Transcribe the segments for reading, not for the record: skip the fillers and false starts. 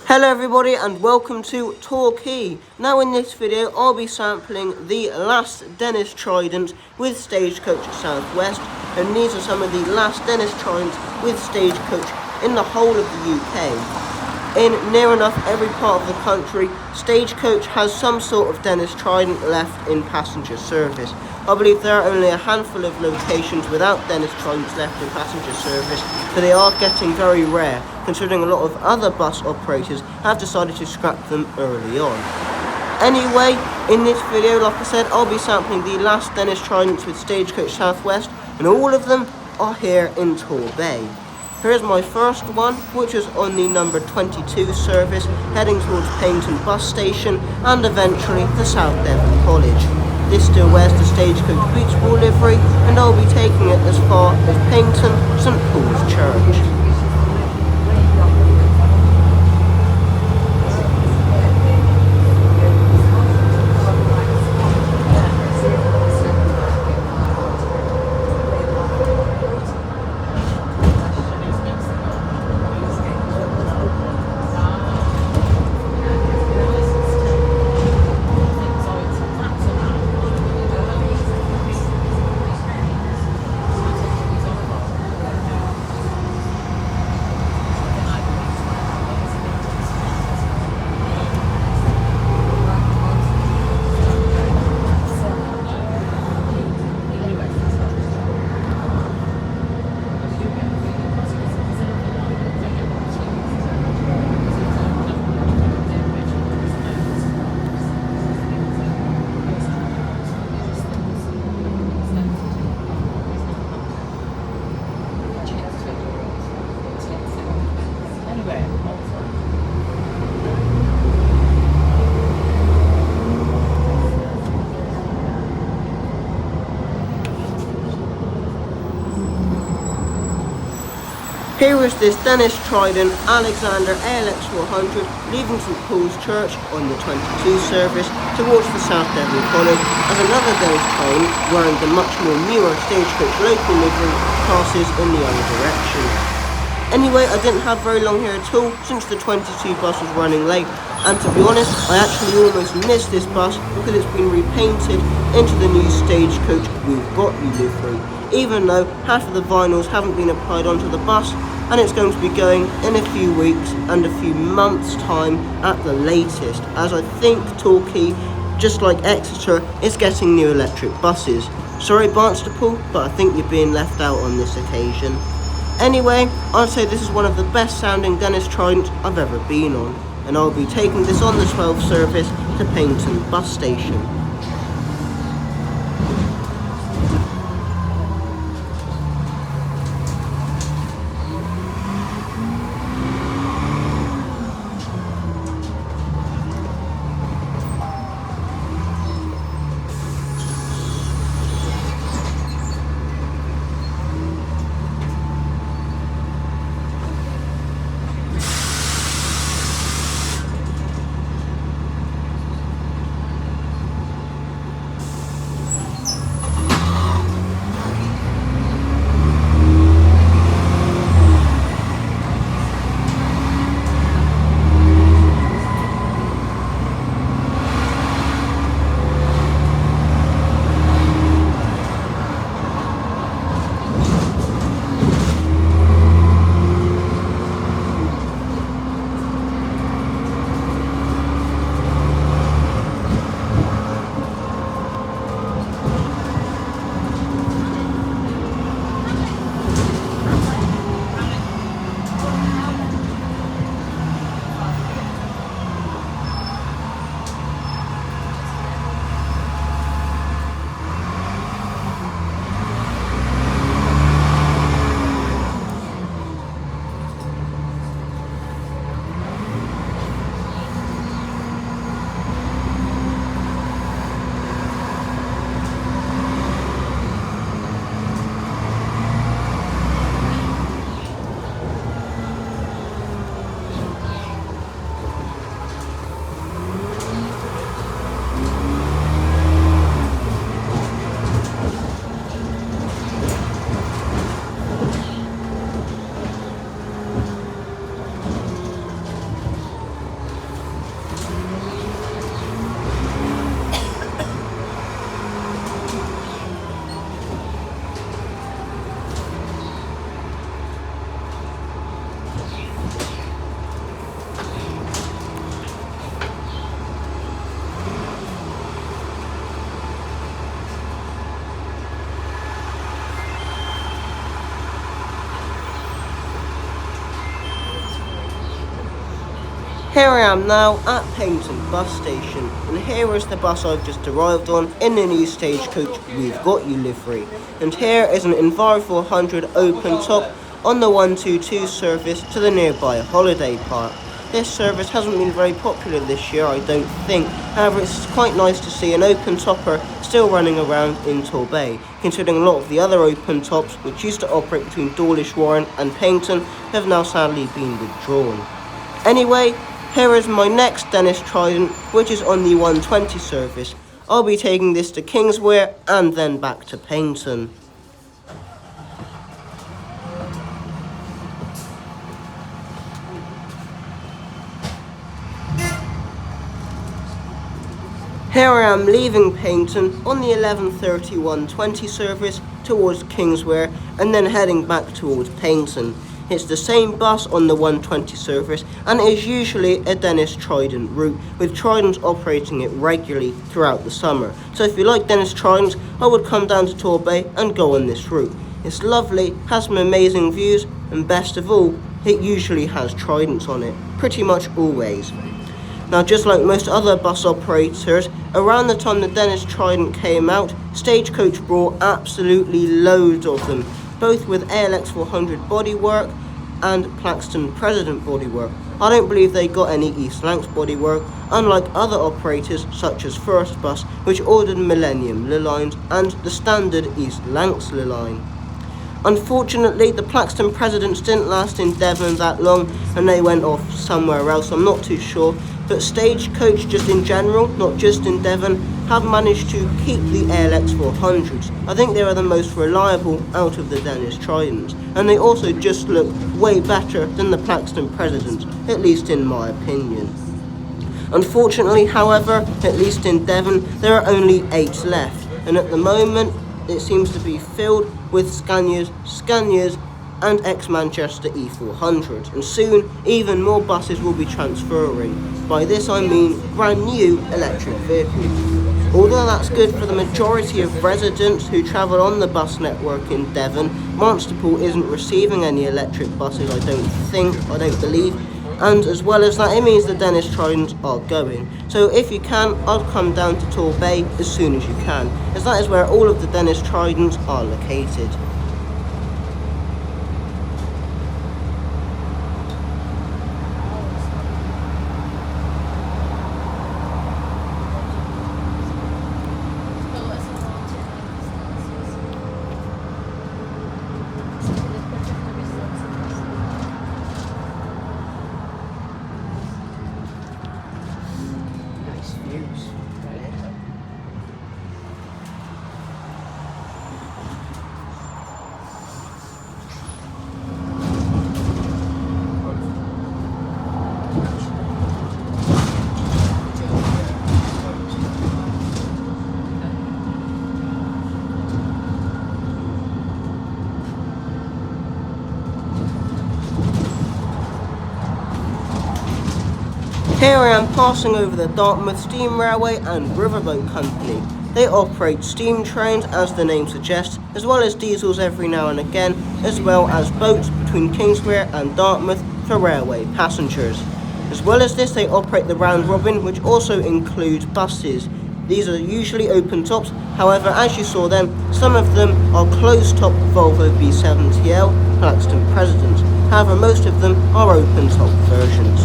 Hello everybody and welcome to Torquay. Now in this video I'll be sampling the last Dennis Trident with Stagecoach South West, and these are some of the last Dennis Tridents with Stagecoach in the whole of the UK. In near enough every part of the country, Stagecoach has some sort of Dennis Trident left in passenger service. I believe there are only a handful of locations without Dennis Tridents left in passenger service, but they are getting very rare, considering a lot of other bus operators have decided to scrap them early on. Anyway, in this video, like I said, I'll be sampling the last Dennis Tridents with Stagecoach South West, and all of them are here in Torquay. Here's my first one, which is on the number 22 service, heading towards Paignton bus station and eventually the South Devon College. This still wears the Stagecoach Beach Ball livery, and I'll be taking it as far as Paignton St Paul's Church. Here is this Dennis Trident Alexander ALX 400 leaving St Paul's Church on the 22 service towards the South Devon College, as another Dennis Trident wearing the much more newer Stagecoach local livery passes in the other direction. Anyway, I didn't have very long here at all since the 22 bus was running late, and to be honest, I actually almost missed this bus because it's been repainted into the new Stagecoach We've Got You livery, even though half of the vinyls haven't been applied onto the bus, and it's going to be going in a few weeks and a few months' time at the latest, as I think Torquay, just like Exeter, is getting new electric buses. Sorry Barnstaple, but I think you're being left out on this occasion. Anyway, I'd say this is one of the best sounding Dennis Tridents I've ever been on, and I'll be taking this on the 12 service to Paignton bus station. Here I am now at Paignton bus station, and here is the bus I've just arrived on in the new Stagecoach We've Got You livery. And here is an Enviro 400 open top on the 122 service to the nearby holiday park. This service hasn't been very popular this year, I don't think. However, it's quite nice to see an open topper still running around in Torbay, considering a lot of the other open tops which used to operate between Dawlish Warren and Paignton have now sadly been withdrawn. Anyway, here is my next Dennis Trident, which is on the 120 service. I'll be taking this to Kingswear and then back to Paignton. Here I am leaving Paignton on the 11:31:20 service towards Kingswear and then heading back towards Paignton. It's the same bus on the 120 service and it is usually a Dennis Trident route, with Tridents operating it regularly throughout the summer. So if you like Dennis Tridents, I would come down to Torbay and go on this route. It's lovely, has some amazing views, and best of all, it usually has Tridents on it, pretty much always. Now, just like most other bus operators, around the time the Dennis Trident came out, Stagecoach brought absolutely loads of them, both with ALX 400 bodywork and Plaxton President bodywork. I don't believe they got any East Lancs bodywork, unlike other operators such as First Bus, which ordered Millennium lines and the standard East Lancs line. Unfortunately, the Plaxton Presidents didn't last in Devon that long and they went off somewhere else, I'm not too sure. But Stagecoach, just in general, not just in Devon, have managed to keep the ALX 400s. I think they are the most reliable out of the Dennis Tridents, and they also just look way better than the Plaxton Presidents, at least in my opinion. Unfortunately, however, at least in Devon, there are only 8 left, and at the moment it seems to be filled with Scanias, and ex-Manchester E400s, and soon even more buses will be transferring. By this I mean brand new electric vehicles. Although that's good for the majority of residents who travel on the bus network in Devon, Monsterpool isn't receiving any electric buses, I don't believe, and as well as that, it means the Dennis Tridents are going. So if you can, I'll come down to Torbay as soon as you can, as that is where all of the Dennis Tridents are located. Here I am passing over the Dartmouth Steam Railway and Riverboat Company. They operate steam trains, as the name suggests, as well as diesels every now and again, as well as boats between Kingswear and Dartmouth for railway passengers. As well as this, they operate the Round Robin, which also includes buses. These are usually open tops, however, as you saw then, some of them are closed top Volvo B70L Plaxton Presidents. However, most of them are open top versions.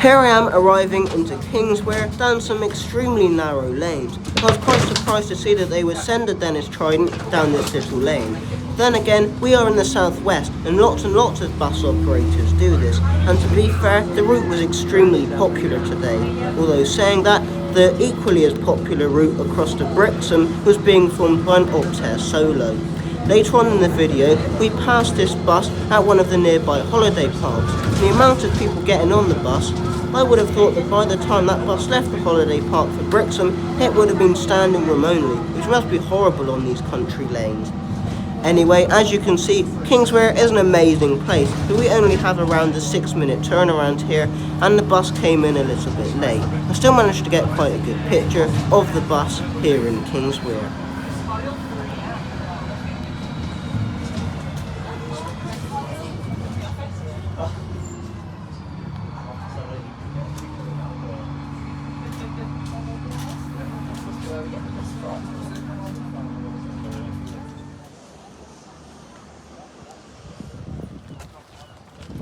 Here I am arriving into Kingswear down some extremely narrow lanes. I was quite surprised to see that they would send a Dennis Trident down this little lane. Then again, we are in the southwest and lots of bus operators do this, and to be fair, the route was extremely popular today. Although saying that, the equally as popular route across to Brixham was being formed by an Optare Solo. Later on in the video, we passed this bus at one of the nearby holiday parks. The amount of people getting on the bus, I would have thought that by the time that bus left the holiday park for Brixham, it would have been standing room only, which must be horrible on these country lanes. Anyway, as you can see, Kingswear is an amazing place, but we only have around a 6-minute turnaround here, and the bus came in a little bit late. I still managed to get quite a good picture of the bus here in Kingswear.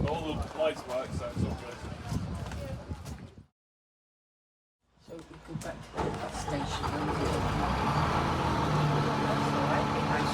All the lights work, so it's all good. So we go back to the bus station and that's all right, nice.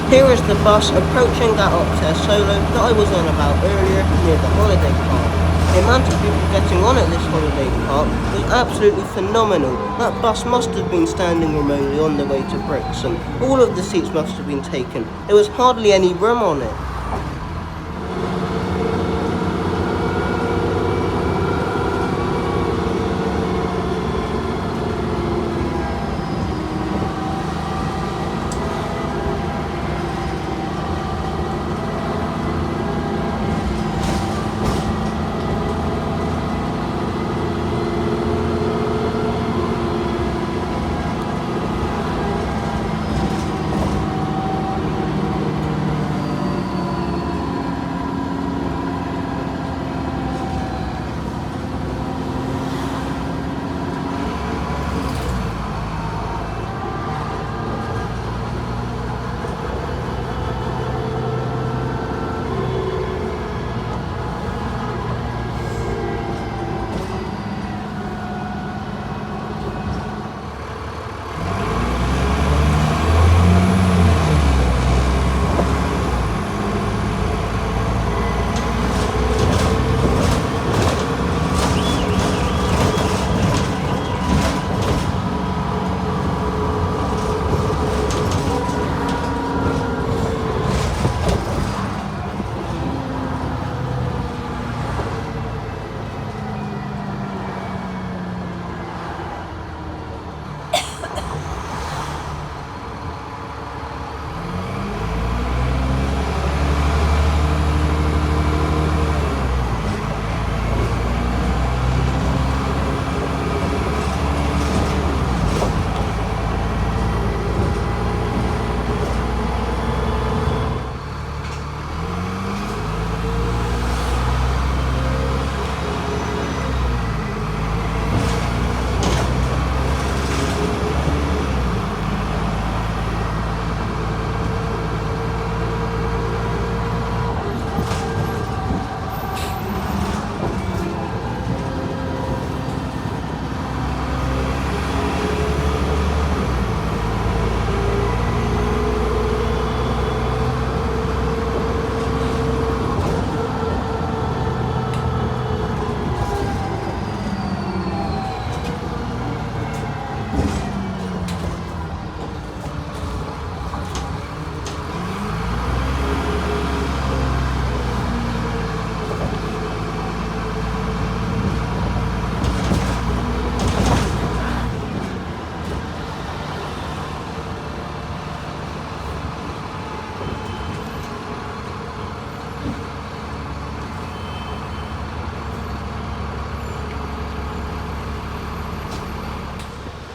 Here is the bus approaching that Optare Solo that I was on about earlier near the holiday park. The amount of people getting on at this holiday park was absolutely phenomenal. That bus must have been standing room only on the way to Brixham. All of the seats must have been taken. There was hardly any room on it.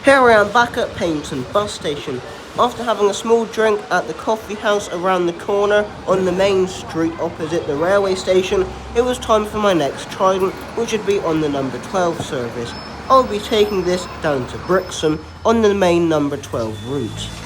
Here I am back at Paignton bus station. After having a small drink at the coffee house around the corner on the main street opposite the railway station, it was time for my next Trident, which would be on the number 12 service. I'll be taking this down to Brixham on the main number 12 route.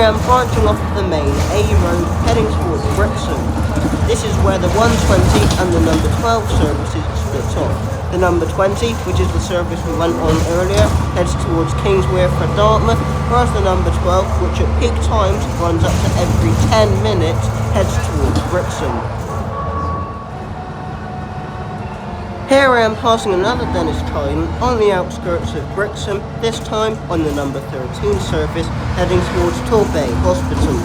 I am branching off of the main A road heading towards Brixham. This is where the 120 and the number 12 services split off. The number 20, which is the service we went on earlier, heads towards Kingswear for Dartmouth, whereas the number 12, which at peak times runs up to every 10 minutes, heads towards Brixham. Here I am passing another Dennis Trident on the outskirts of Brixham, this time on the number 13 service heading towards Torbay Hospital.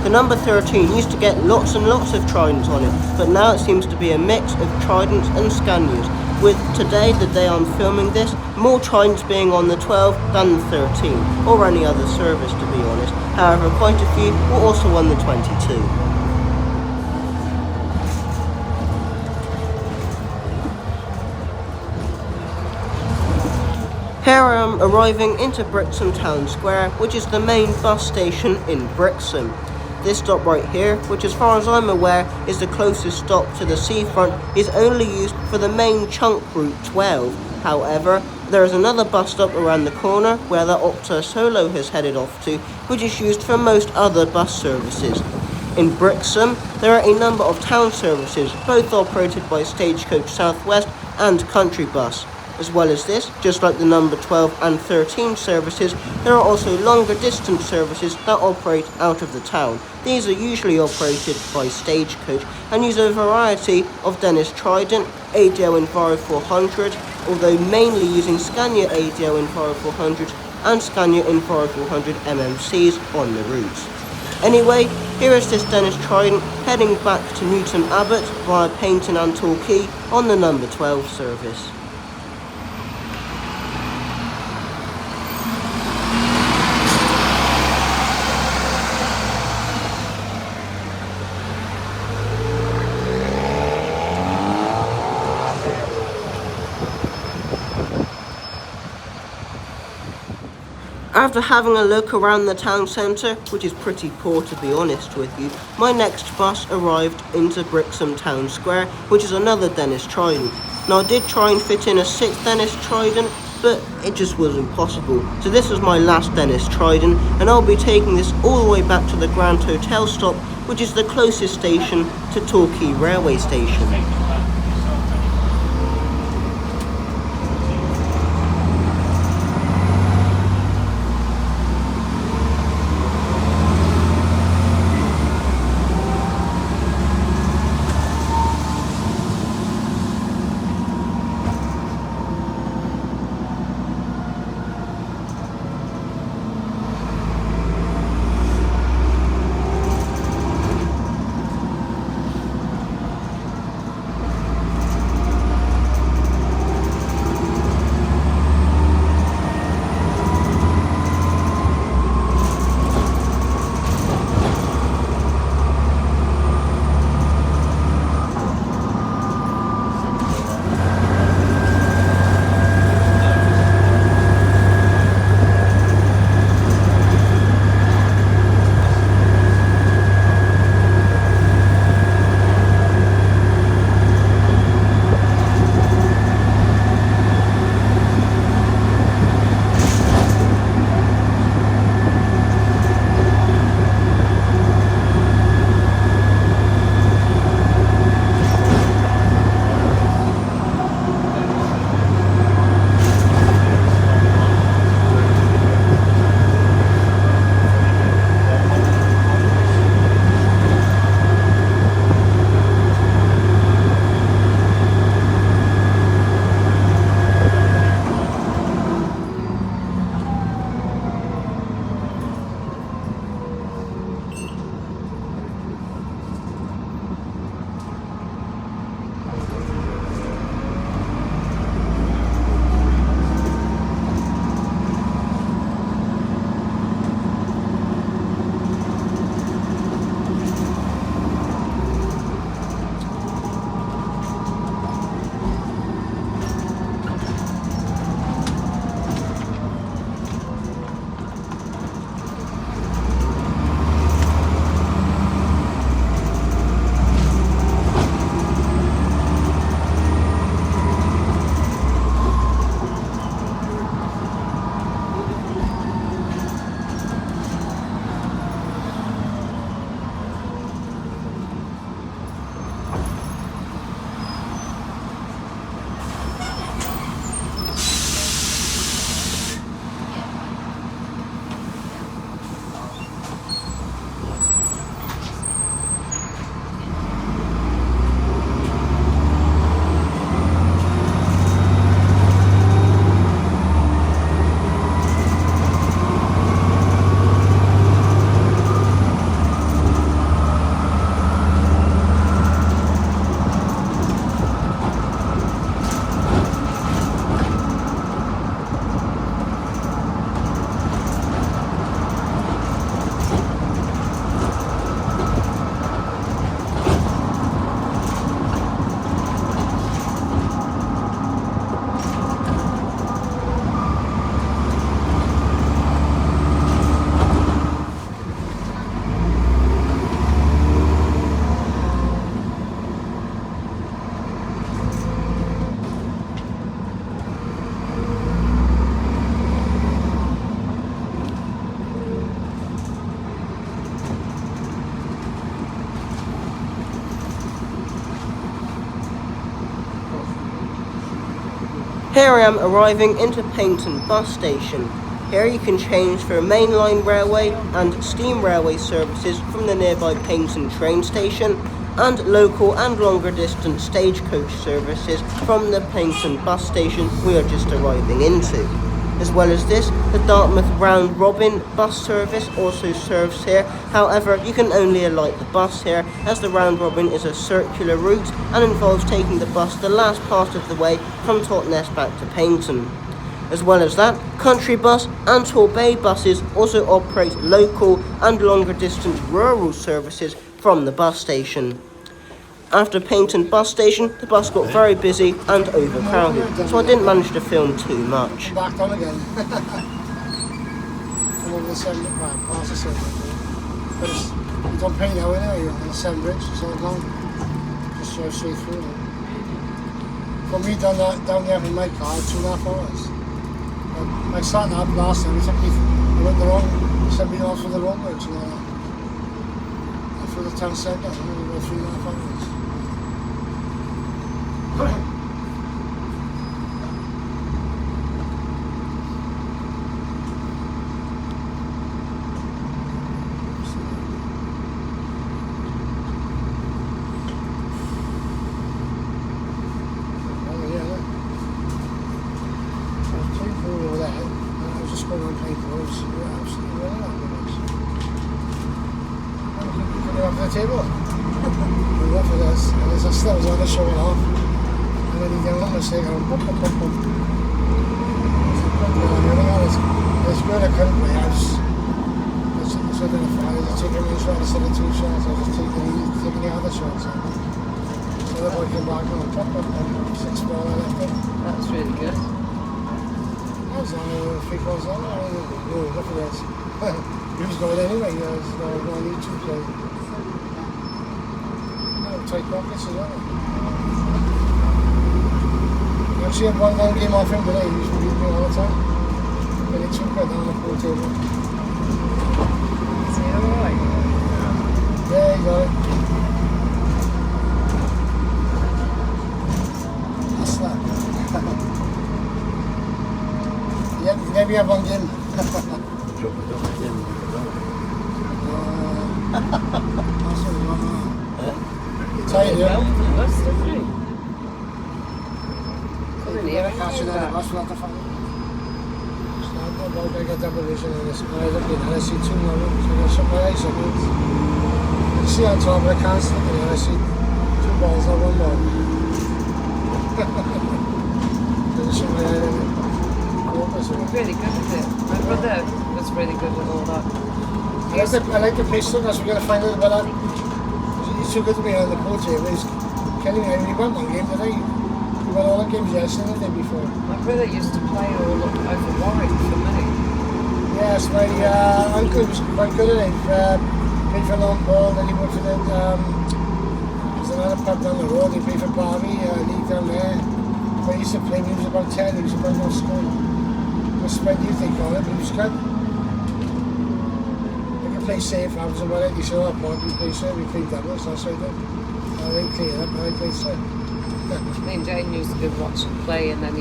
The number 13 used to get lots and lots of Tridents on it, but now it seems to be a mix of Tridents and Scanias, with today, the day I'm filming this, more Tridents being on the 12 than the 13, or any other service to be honest. However, quite a few were also on the 22. Here I am arriving into Brixham Town Square, which is the main bus station in Brixham. This stop right here, which as far as I'm aware is the closest stop to the seafront, is only used for the main chunk route 12. However, there is another bus stop around the corner where the Opta Solo has headed off to, which is used for most other bus services. In Brixham, there are a number of town services, both operated by Stagecoach South West and Country Bus. As well as this, just like the number 12 and 13 services, there are also longer distance services that operate out of the town. These are usually operated by Stagecoach and use a variety of Dennis Trident, ADO Enviro 400, although mainly using Scania ADO Enviro 400 and Scania Enviro 400 MMCs on the routes. Anyway, here is this Dennis Trident heading back to Newton Abbot via Paignton and Torquay on the number 12 service. After having a look around the town centre, which is pretty poor to be honest with you, my next bus arrived into Brixham Town Square, which is another Dennis Trident. Now I did try and fit in a 6th Dennis Trident, but it just wasn't possible. So this was my last Dennis Trident, and I'll be taking this all the way back to the Grand Hotel stop, which is the closest station to Torquay Railway Station. Here I am arriving into Paignton bus station. Here you can change for mainline railway and steam railway services from the nearby Paignton train station, and local and longer distance stagecoach services from the Paignton bus station we are just arriving into. As well as this, the Dartmouth Round Robin bus service also serves here. However, you can only alight the bus here, as the Round Robin is a circular route and involves taking the bus the last part of the way from Totnes back to Paignton. As well as that, Country Bus and Torbay buses also operate local and longer distance rural services from the bus station. After Paignton bus station, the bus got very busy and overcrowded, so I didn't manage to film too much. Back on again. I'm over the centre, past the centre. But you don't pay now anyway, you're on the Seven Bridge, it's all gone. Just drive straight through it. For me, down there in my car, 2.5 hours. My son up last time, he went the wrong, sent me off for the wrong route, through the town centre, about 3.5 hours. The table. We went for this, and there's a still was on the showing off. And then he did a little mistake and boom, boom, boom, boom. It's good I couldn't play. I was looking at fire, I was taking one shot instead of 2 shots. I was just taking the other shots. So the boy came back and pop, pop, pop, 6 ball I left it. That's really good. I was on 3 balls on. Oh, look at this. He was going anyway, he was going to need to play. Tight pockets as well. I actually had one game off him today, he used to beat me all the time. But he took it down the pool table. Is he alright? Yeah, he got it. That's that. Yeah, maybe have one game. That's what we want now. Tired, yeah? Bus, doesn't he? Couldn't hear it Catch it on the bus without the fun. It's not about I got double vision in this. When I look in and I see 2 more rooms, and I shut my eyes up. I see on top, but I can't see it, and I see 2 balls, not 1 ball. Then I shut my eye and focus. Really good at it. My brother was really good at all that. I like the pistol, that's what we're going to find out about that. He's too good to be on the pool table. He's killing me. He won 1 game today. He won all the games yesterday and the day before. My brother used to play all over Warwick for money. Yes, my uncle was quite good at it. Played for Long Ball, then he worked for the, there's another pub down the road, he played for Barbie, league down there. But he used to play when he was about 10, he was about no school. He was spent youth, they call it, but he was good. Play safe, I was about it, you saw that point, we played safe, we played doubles, that's what I did. I didn't clear up, I played safe. Me and Jane used to watch him play, and then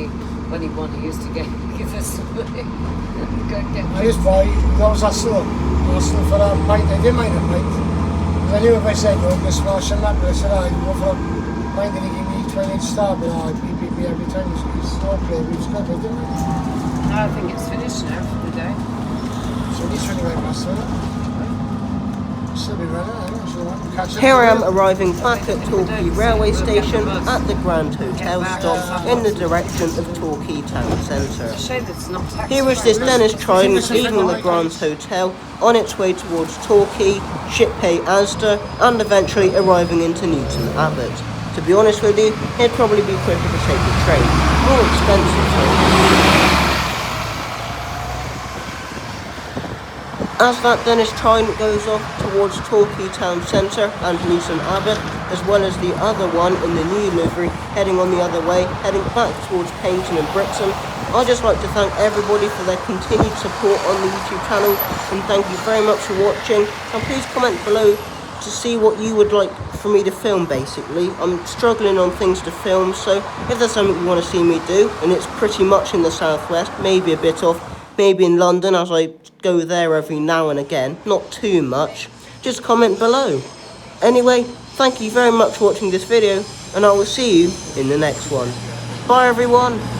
when he won, he used to give us some money. Go and get I just boy, that was Arsenal for a pint, I didn't mind a pint. Because I knew if I said no, I'm going to smash him up, but I said, I'd go for a pint and he gave me 20 star, but he beat me every time, he's slow play, he was good, I didn't mind. I think it's finished now for the day. So he's 25 past 12. Here I am arriving back at Torquay railway station at the Grand Hotel stop in the direction of Torquay town centre. Here is this Dennis Tridents leaving the Grand Hotel on its way towards Torquay, Shiphay Asda, and eventually arriving into Newton Abbot. To be honest with you, it'd probably be quicker to take the train. More expensive though. As that Dennis Trident goes off towards Torquay town centre and Newton Abbot, as well as the other one in the new livery heading on the other way, heading back towards Paignton and Brixham, I'd just like to thank everybody for their continued support on the YouTube channel, and thank you very much for watching, and please comment below to see what you would like for me to film, basically. I'm struggling on things to film, so if there's something you want to see me do, and it's pretty much in the southwest, maybe a bit off, maybe in London as I go there every now and again, not too much, just comment below. Anyway, thank you very much for watching this video, and I will see you in the next one. Bye everyone!